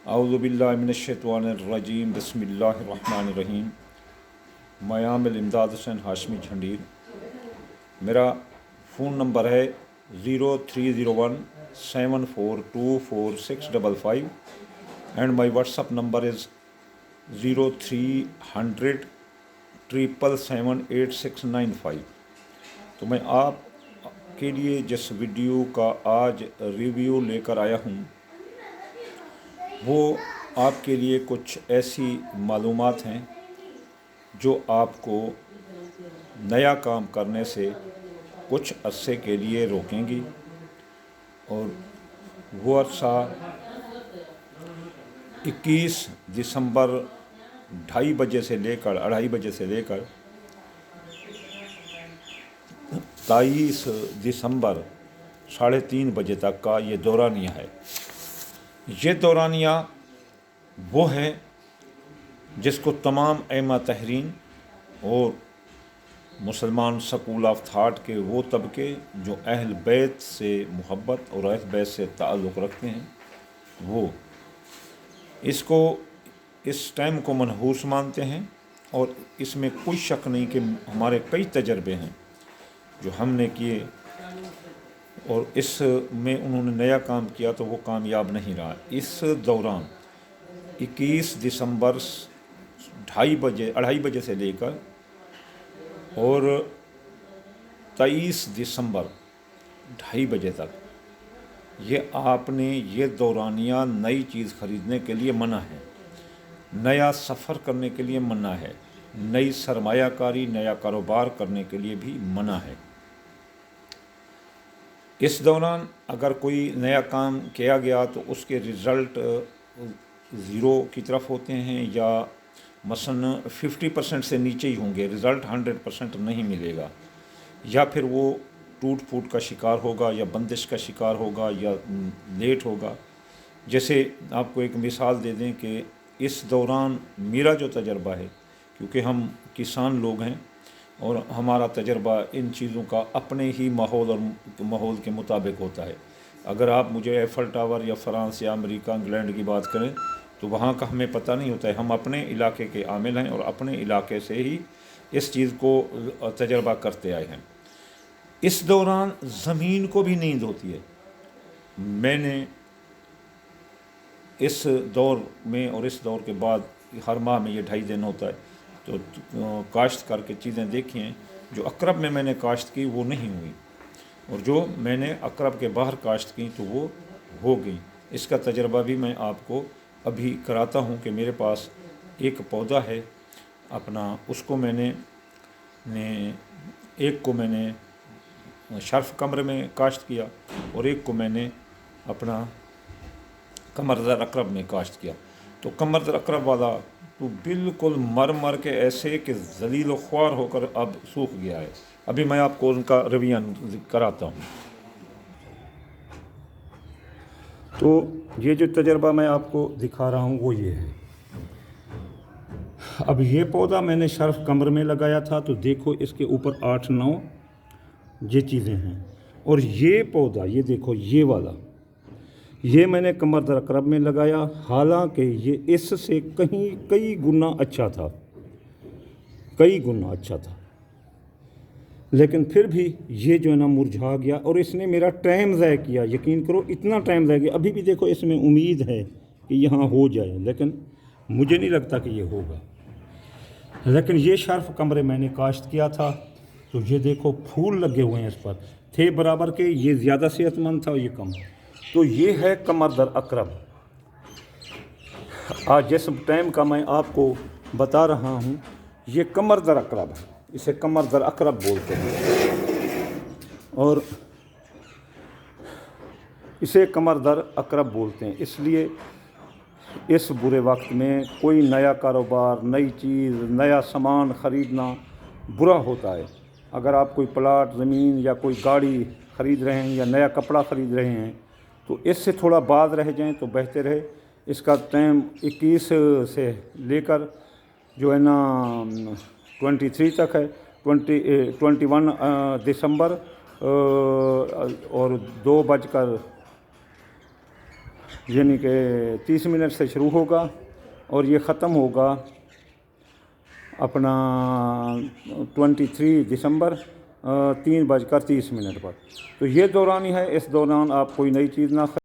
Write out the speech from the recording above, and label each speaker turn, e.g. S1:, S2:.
S1: आऊज़ुबिल्लाहिमिनश्शैतानिर्रजीम बिस्मिल्लाहिर्रहमानिर्रहीम। मैं आमिल इमदाद हुसैन हाशमी झंडीर। मेरा फ़ोन नंबर है 0301742465 and my WhatsApp number is 0300 777 8695। तो मैं आप के लिए जिस वीडियो का आज रिव्यू लेकर आया हूँ वो आपके लिए कुछ ऐसी मालूमात हैं जो आपको नया काम करने से कुछ अरसे के लिए रोकेंगी, और वो अरसा 21 दिसंबर 2:30 बजे से लेकर 23 दिसंबर 3:30 बजे तक का ये दौरानिया है। ये दौरानिया वो है जिसको तमाम ऐमा तहरीन और मुसलमान स्कूल ऑफ थाट के वो तबके जो अहल बैत से मोहब्बत और अहल बैत से ताल्लुक़ रखते हैं वो इसको इस टाइम को मनहूस मानते हैं। और इसमें कोई शक नहीं कि हमारे कई तजर्बे हैं जो हमने किए और इसमें उन्होंने नया काम किया तो वो कामयाब नहीं रहा। इस दौरान 21 दिसंबर 2:30 बजे से लेकर और 23 दिसंबर 2:30 बजे तक ये आपने ये दौरानिया नई चीज़ ख़रीदने के लिए मना है, नया सफ़र करने के लिए मना है, नई सरमायाकारी नया कारोबार करने के लिए भी मना है। इस दौरान अगर कोई नया काम किया गया तो उसके रिज़ल्ट ज़ीरो की तरफ होते हैं या मसलन 50% से नीचे ही होंगे, रिज़ल्ट 100% नहीं मिलेगा, या फिर वो टूट फूट का शिकार होगा या बंदिश का शिकार होगा या लेट होगा। जैसे आपको एक मिसाल दे दें कि इस दौरान मेरा जो तजर्बा है, क्योंकि हम किसान लोग हैं और हमारा तजर्बा इन चीज़ों का अपने ही माहौल और माहौल के मुताबिक होता है। अगर आप मुझे एफल टावर या फ़्रांस या अमेरिका इंग्लैंड की बात करें तो वहाँ का हमें पता नहीं होता है। हम अपने इलाके के आमिल हैं और अपने इलाके से ही इस चीज़ को तजर्बा करते आए हैं। इस दौरान ज़मीन को भी नींद होती है। मैंने इस दौर में और इस दौर के बाद हर माह में ये 2.5 दिन होता है तो काश्त करके चीज़ें देखी हैं। जो अकरब में मैंने काश्त की वो नहीं हुई और जो मैंने अकरब के बाहर काश्त की तो वो हो गई। इसका तजर्बा भी मैं आपको अभी कराता हूँ कि मेरे पास एक पौधा है अपना, उसको एक को मैंने शर्फ कमर में काश्त किया और एक को मैंने अपना कमरदर अकरब में काश्त किया। तो कमरदर अकरब वाला तो बिल्कुल मर के ऐसे कि जलील ख्वार होकर अब सूख गया है। अभी मैं आपको उनका रवैया कराता हूँ। तो ये जो तजर्बा मैं आपको दिखा रहा हूँ वो ये है। अब ये पौधा मैंने शर्फ कमर में लगाया था तो देखो इसके ऊपर 8-9 ये चीज़ें हैं, और ये पौधा ये देखो ये वाला ये मैंने कमरदर अकरब में लगाया। हालांकि ये इससे कई गुना अच्छा था, कई गुना अच्छा था, लेकिन फिर भी ये जो है ना मुरझा गया और इसने मेरा टाइम ज़ाय किया। यकीन करो इतना टाइम ज़ाय किया। अभी भी देखो इसमें उम्मीद है कि यहाँ हो जाए, लेकिन मुझे नहीं लगता कि ये होगा। लेकिन ये शर्फ कमरे मैंने काश्त किया था तो ये देखो फूल लगे हुए हैं इस पर, थे बराबर के। ये ज़्यादा सेहतमंद था और ये कम। तो ये है कमरदर अकरब। आज जिस टाइम का मैं आपको बता रहा हूँ ये कमरदर अकरब है, इसे कमरदर अकरब बोलते हैं और इसे कमरदर अकरब बोलते हैं। इसलिए इस बुरे वक्त में कोई नया कारोबार, नई चीज़, नया सामान ख़रीदना बुरा होता है। अगर आप कोई प्लाट ज़मीन या कोई गाड़ी ख़रीद रहे हैं या नया कपड़ा ख़रीद रहे हैं तो इससे थोड़ा बाद रह जाएं तो बेहतर है। इसका टाइम 21 से लेकर जो है ना 23 तक है, 21 दिसंबर और 2 बजकर
S2: یعنی کہ 30 منٹ سے شروع ہوگا اور یہ ختم ہوگا اپنا 23 دسمبر 3:30 پر۔ تو یہ دورانی ہے، اس دوران آپ کوئی نئی چیز نہ